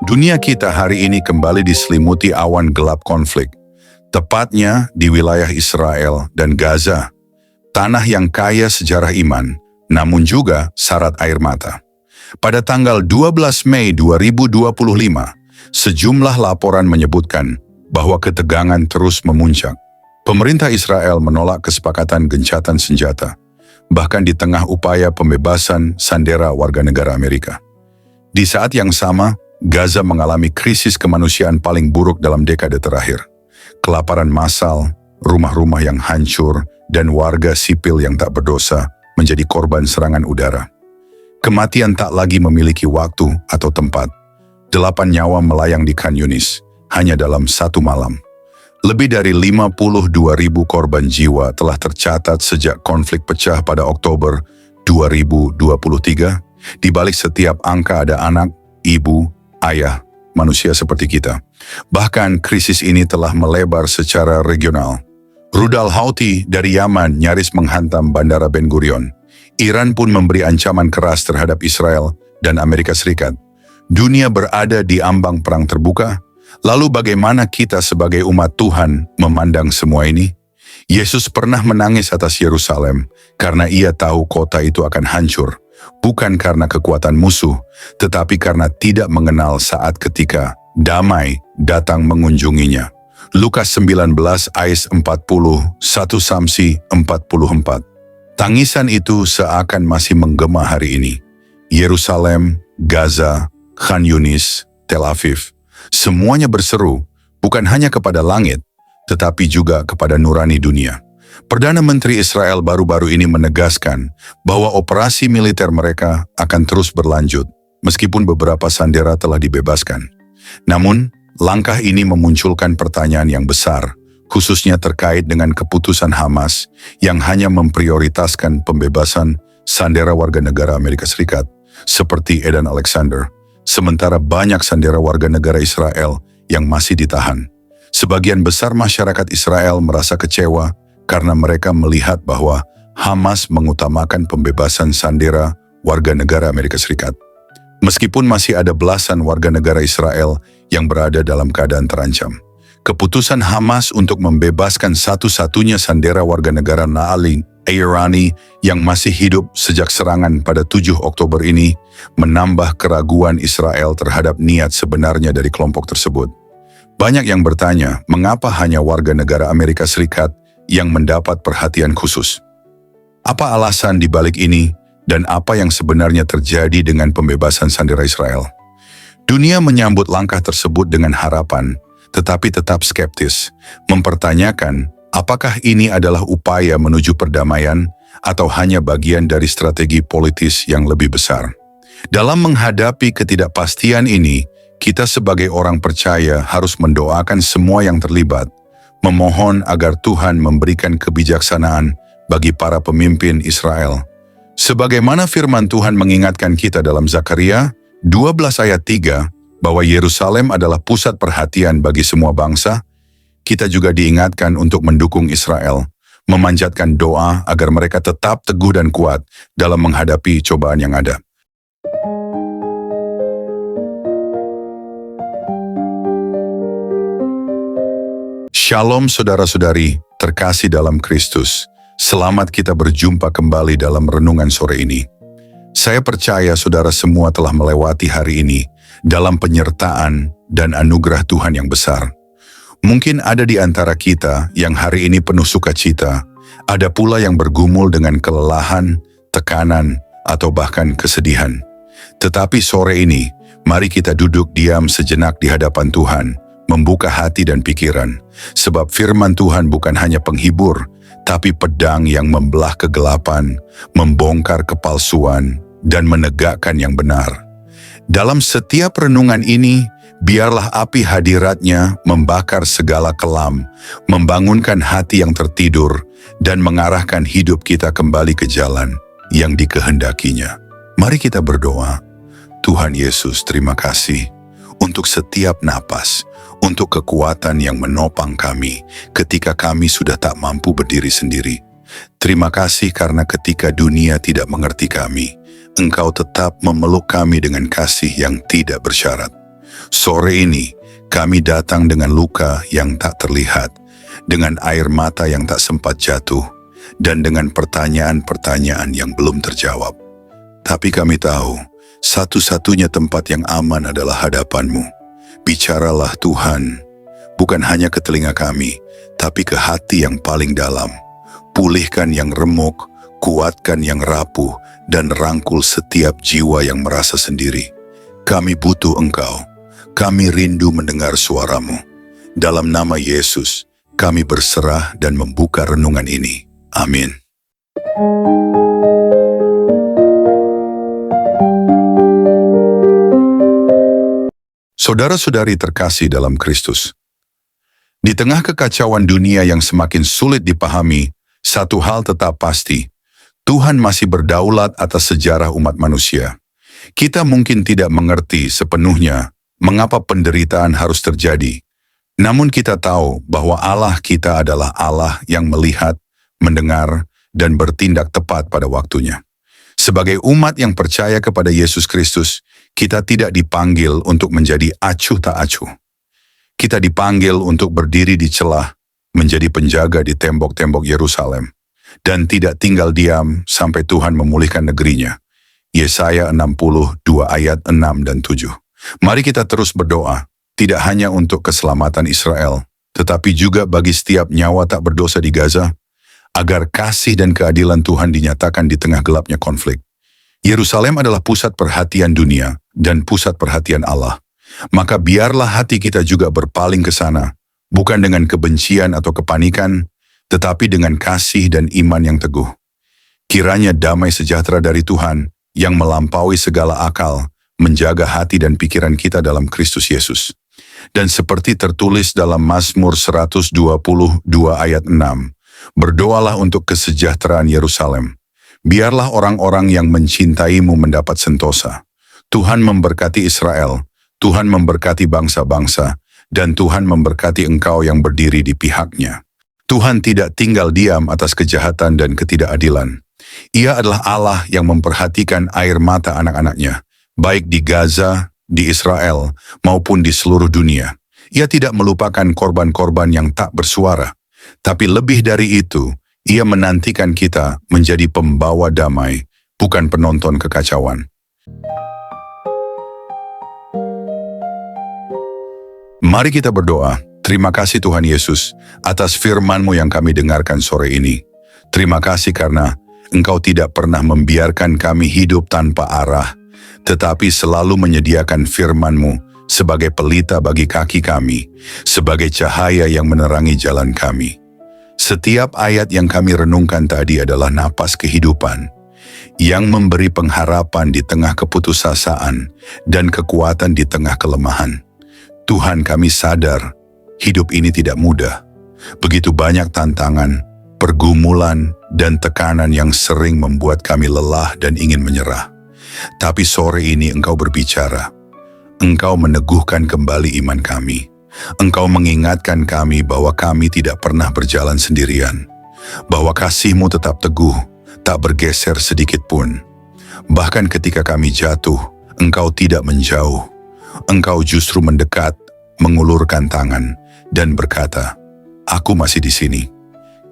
Dunia kita hari ini kembali diselimuti awan gelap konflik, tepatnya di wilayah Israel dan Gaza, tanah yang kaya sejarah iman, namun juga syarat air mata. Pada tanggal 12 Mei 2025, sejumlah laporan menyebutkan bahwa ketegangan terus memuncak. Pemerintah Israel menolak kesepakatan gencatan senjata, bahkan di tengah upaya pembebasan sandera warga negara Amerika. Di saat yang sama, Gaza mengalami krisis kemanusiaan paling buruk dalam dekade terakhir. Kelaparan massal, rumah-rumah yang hancur, dan warga sipil yang tak berdosa menjadi korban serangan udara. Kematian tak lagi memiliki waktu atau tempat. 8 nyawa melayang di Khan Yunis hanya dalam satu malam. Lebih dari 52.000 korban jiwa telah tercatat sejak konflik pecah pada Oktober 2023. Di balik setiap angka ada anak, ibu, ayah, manusia seperti kita. Bahkan krisis ini telah melebar secara regional. Rudal Houthi dari Yaman nyaris menghantam Bandara Ben Gurion. Iran pun memberi ancaman keras terhadap Israel dan Amerika Serikat. Dunia berada di ambang perang terbuka. Lalu bagaimana kita sebagai umat Tuhan memandang semua ini? Yesus pernah menangis atas Yerusalem karena ia tahu kota itu akan hancur. Bukan karena kekuatan musuh, tetapi karena tidak mengenal saat ketika damai datang mengunjunginya. Lukas 19 ayat 40, 1 Samsi 44. Tangisan itu seakan masih menggema hari ini. Yerusalem, Gaza, Khan Yunis, Tel Aviv, semuanya berseru bukan hanya kepada langit, tetapi juga kepada nurani dunia. Perdana Menteri Israel baru-baru ini menegaskan bahwa operasi militer mereka akan terus berlanjut, meskipun beberapa sandera telah dibebaskan. Namun, langkah ini memunculkan pertanyaan yang besar, khususnya terkait dengan keputusan Hamas yang hanya memprioritaskan pembebasan sandera warga negara Amerika Serikat, seperti Eden Alexander, sementara banyak sandera warga negara Israel yang masih ditahan. Sebagian besar masyarakat Israel merasa kecewa karena mereka melihat bahwa Hamas mengutamakan pembebasan sandera warga negara Amerika Serikat. Meskipun masih ada belasan warga negara Israel yang berada dalam keadaan terancam. Keputusan Hamas untuk membebaskan satu-satunya sandera warga negara Naali Irani yang masih hidup sejak serangan pada 7 Oktober ini menambah keraguan Israel terhadap niat sebenarnya dari kelompok tersebut. Banyak yang bertanya, mengapa hanya warga negara Amerika Serikat yang mendapat perhatian khusus? Apa alasan di balik ini dan apa yang sebenarnya terjadi dengan pembebasan sandera Israel? Dunia menyambut langkah tersebut dengan harapan, tetapi tetap skeptis, mempertanyakan apakah ini adalah upaya menuju perdamaian atau hanya bagian dari strategi politis yang lebih besar. Dalam menghadapi ketidakpastian ini, kita sebagai orang percaya harus mendoakan semua yang terlibat, memohon agar Tuhan memberikan kebijaksanaan bagi para pemimpin Israel. Sebagaimana firman Tuhan mengingatkan kita dalam Zakaria 12 ayat 3 bahwa Yerusalem adalah pusat perhatian bagi semua bangsa, kita juga diingatkan untuk mendukung Israel, memanjatkan doa agar mereka tetap teguh dan kuat dalam menghadapi cobaan yang ada. Shalom saudara-saudari, terkasih dalam Kristus. Selamat kita berjumpa kembali dalam renungan sore ini. Saya percaya saudara semua telah melewati hari ini dalam penyertaan dan anugerah Tuhan yang besar. Mungkin ada di antara kita yang hari ini penuh sukacita, ada pula yang bergumul dengan kelelahan, tekanan, atau bahkan kesedihan. Tetapi sore ini, mari kita duduk diam sejenak di hadapan Tuhan, membuka hati dan pikiran, sebab firman Tuhan bukan hanya penghibur, tapi pedang yang membelah kegelapan, membongkar kepalsuan, dan menegakkan yang benar. Dalam setiap renungan ini, biarlah api hadiratnya membakar segala kelam, membangunkan hati yang tertidur, dan mengarahkan hidup kita kembali ke jalan yang dikehendakinya. Mari kita berdoa. Tuhan Yesus, terima kasih untuk setiap napas, untuk kekuatan yang menopang kami ketika kami sudah tak mampu berdiri sendiri. Terima kasih karena ketika dunia tidak mengerti kami, Engkau tetap memeluk kami dengan kasih yang tidak bersyarat. Sore ini, kami datang dengan luka yang tak terlihat, dengan air mata yang tak sempat jatuh, dan dengan pertanyaan-pertanyaan yang belum terjawab. Tapi kami tahu, satu-satunya tempat yang aman adalah hadapan-Mu. Bicaralah Tuhan, bukan hanya ke telinga kami, tapi ke hati yang paling dalam. Pulihkan yang remuk, kuatkan yang rapuh, dan rangkul setiap jiwa yang merasa sendiri. Kami butuh Engkau, kami rindu mendengar suara-Mu. Dalam nama Yesus, kami berserah dan membuka renungan ini. Amin. Saudara-saudari terkasih dalam Kristus, di tengah kekacauan dunia yang semakin sulit dipahami, satu hal tetap pasti, Tuhan masih berdaulat atas sejarah umat manusia. Kita mungkin tidak mengerti sepenuhnya mengapa penderitaan harus terjadi, namun kita tahu bahwa Allah kita adalah Allah yang melihat, mendengar, dan bertindak tepat pada waktunya. Sebagai umat yang percaya kepada Yesus Kristus, kita tidak dipanggil untuk menjadi acuh tak acuh. Kita dipanggil untuk berdiri di celah, menjadi penjaga di tembok-tembok Yerusalem, dan tidak tinggal diam sampai Tuhan memulihkan negerinya. Yesaya 62 ayat 6 dan 7. Mari kita terus berdoa, tidak hanya untuk keselamatan Israel, tetapi juga bagi setiap nyawa tak berdosa di Gaza, agar kasih dan keadilan Tuhan dinyatakan di tengah gelapnya konflik. Yerusalem adalah pusat perhatian dunia dan pusat perhatian Allah. Maka biarlah hati kita juga berpaling ke sana, bukan dengan kebencian atau kepanikan, tetapi dengan kasih dan iman yang teguh. Kiranya damai sejahtera dari Tuhan yang melampaui segala akal, menjaga hati dan pikiran kita dalam Kristus Yesus. Dan seperti tertulis dalam Mazmur 122 ayat 6, berdoalah untuk kesejahteraan Yerusalem. Biarlah orang-orang yang mencintaimu mendapat sentosa. Tuhan memberkati Israel, Tuhan memberkati bangsa-bangsa, dan Tuhan memberkati engkau yang berdiri di pihaknya. Tuhan tidak tinggal diam atas kejahatan dan ketidakadilan. Ia adalah Allah yang memperhatikan air mata anak-anaknya, baik di Gaza, di Israel, maupun di seluruh dunia. Ia tidak melupakan korban-korban yang tak bersuara, tapi lebih dari itu, Ia menantikan kita menjadi pembawa damai, bukan penonton kekacauan. Mari kita berdoa. Terima kasih Tuhan Yesus atas firman-Mu yang kami dengarkan sore ini. Terima kasih karena Engkau tidak pernah membiarkan kami hidup tanpa arah, tetapi selalu menyediakan firman-Mu sebagai pelita bagi kaki kami, sebagai cahaya yang menerangi jalan kami. Setiap ayat yang kami renungkan tadi adalah napas kehidupan, yang memberi pengharapan di tengah keputusasaan dan kekuatan di tengah kelemahan. Tuhan, kami sadar, hidup ini tidak mudah. Begitu banyak tantangan, pergumulan, dan tekanan yang sering membuat kami lelah dan ingin menyerah. Tapi sore ini Engkau berbicara. Engkau meneguhkan kembali iman kami. Engkau mengingatkan kami bahwa kami tidak pernah berjalan sendirian, bahwa kasih-Mu tetap teguh, tak bergeser sedikit pun. Bahkan ketika kami jatuh, Engkau tidak menjauh. Engkau justru mendekat, mengulurkan tangan, dan berkata, "Aku masih di sini."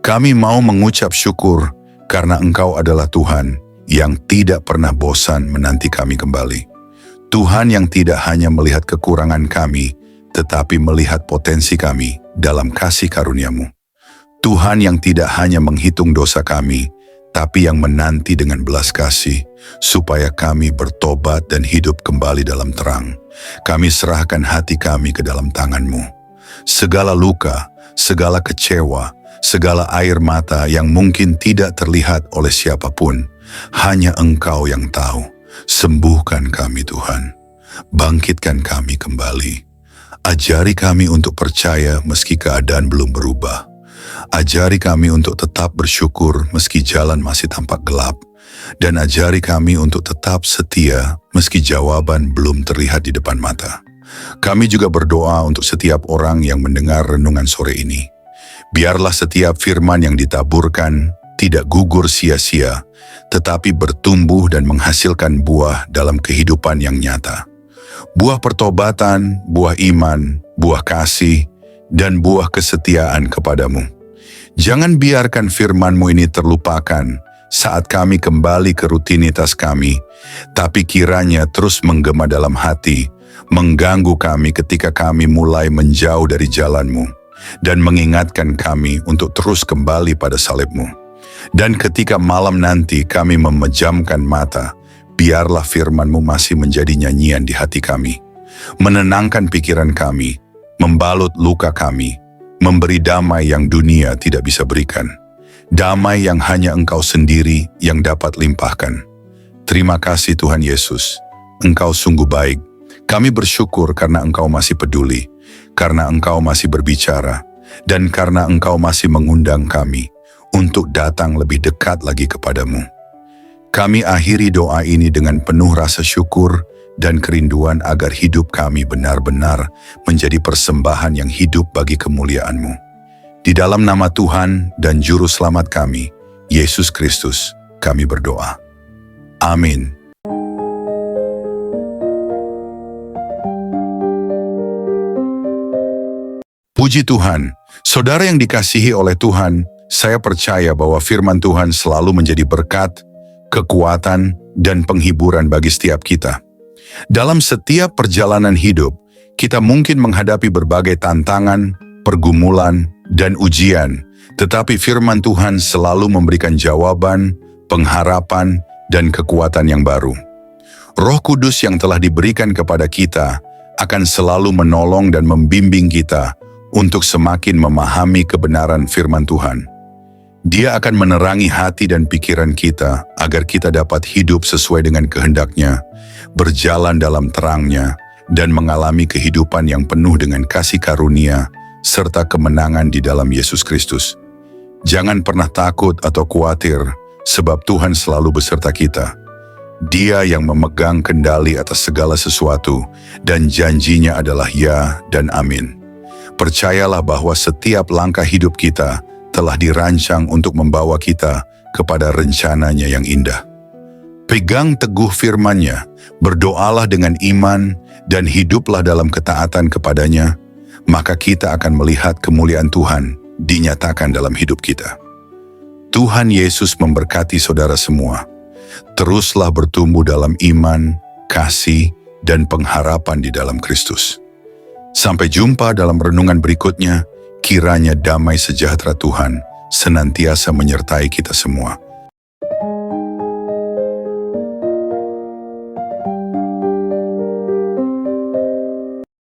Kami mau mengucap syukur karena Engkau adalah Tuhan yang tidak pernah bosan menanti kami kembali. Tuhan yang tidak hanya melihat kekurangan kami, tetapi melihat potensi kami dalam kasih karunia-Mu. Tuhan yang tidak hanya menghitung dosa kami, tapi yang menanti dengan belas kasih, supaya kami bertobat dan hidup kembali dalam terang. Kami serahkan hati kami ke dalam tangan-Mu. Segala luka, segala kecewa, segala air mata yang mungkin tidak terlihat oleh siapapun, hanya Engkau yang tahu. Sembuhkan kami Tuhan, bangkitkan kami kembali. Ajari kami untuk percaya meski keadaan belum berubah. Ajari kami untuk tetap bersyukur meski jalan masih tampak gelap. Dan ajari kami untuk tetap setia meski jawaban belum terlihat di depan mata. Kami juga berdoa untuk setiap orang yang mendengar renungan sore ini. Biarlah setiap firman yang ditaburkan tidak gugur sia-sia, tetapi bertumbuh dan menghasilkan buah dalam kehidupan yang nyata. Buah pertobatan, buah iman, buah kasih, dan buah kesetiaan kepadamu. Jangan biarkan firman-Mu ini terlupakan saat kami kembali ke rutinitas kami, tapi kiranya terus menggema dalam hati, mengganggu kami ketika kami mulai menjauh dari jalan-Mu, dan mengingatkan kami untuk terus kembali pada salib-Mu. Dan ketika malam nanti kami memejamkan mata, biarlah firman-Mu masih menjadi nyanyian di hati kami, menenangkan pikiran kami, membalut luka kami, memberi damai yang dunia tidak bisa berikan. Damai yang hanya Engkau sendiri yang dapat limpahkan. Terima kasih Tuhan Yesus, Engkau sungguh baik. Kami bersyukur karena Engkau masih peduli, karena Engkau masih berbicara, dan karena Engkau masih mengundang kami untuk datang lebih dekat lagi kepadamu. Kami akhiri doa ini dengan penuh rasa syukur dan kerinduan agar hidup kami benar-benar menjadi persembahan yang hidup bagi kemuliaan-Mu. Di dalam nama Tuhan dan Juru Selamat kami, Yesus Kristus, kami berdoa. Amin. Puji Tuhan, saudara yang dikasihi oleh Tuhan, saya percaya bahwa firman Tuhan selalu menjadi berkat, kekuatan, dan penghiburan bagi setiap kita. Dalam setiap perjalanan hidup, kita mungkin menghadapi berbagai tantangan, pergumulan, dan ujian, tetapi firman Tuhan selalu memberikan jawaban, pengharapan, dan kekuatan yang baru. Roh Kudus yang telah diberikan kepada kita akan selalu menolong dan membimbing kita untuk semakin memahami kebenaran firman Tuhan. Dia akan menerangi hati dan pikiran kita agar kita dapat hidup sesuai dengan kehendak-Nya, berjalan dalam terang-Nya, dan mengalami kehidupan yang penuh dengan kasih karunia serta kemenangan di dalam Yesus Kristus. Jangan pernah takut atau khawatir, sebab Tuhan selalu beserta kita. Dia yang memegang kendali atas segala sesuatu, dan janjinya adalah ya dan amin. Percayalah bahwa setiap langkah hidup kita telah dirancang untuk membawa kita kepada rencananya yang indah. Pegang teguh firman-Nya, berdoalah dengan iman, dan hiduplah dalam ketaatan kepadanya, maka kita akan melihat kemuliaan Tuhan dinyatakan dalam hidup kita. Tuhan Yesus memberkati saudara semua. Teruslah bertumbuh dalam iman, kasih, dan pengharapan di dalam Kristus. Sampai jumpa dalam renungan berikutnya, kiranya damai sejahtera Tuhan senantiasa menyertai kita semua.